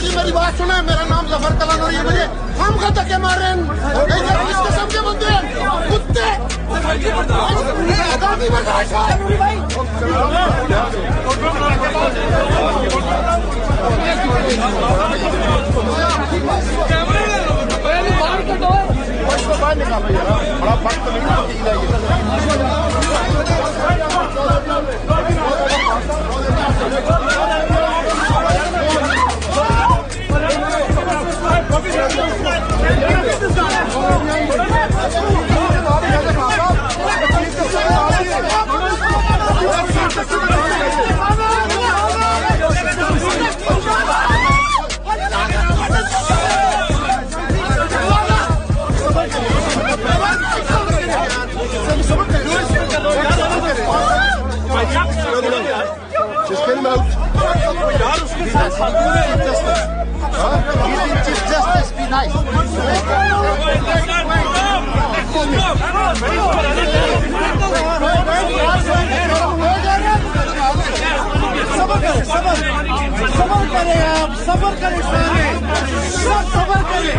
जी मेरी बात सुने, मेरा नाम जफर कलानूरी है। मुझे हम का धक्के मार रहे हैं, किस किस्म के बंदे हैं, कुत्ते आगामी बर्दाश्त है। बाहर निकाल बड़ा वक्त नहीं Just get him out. Chief Justice, be nice. सबर करें आप, सबर करें सारे, सब सबर करें।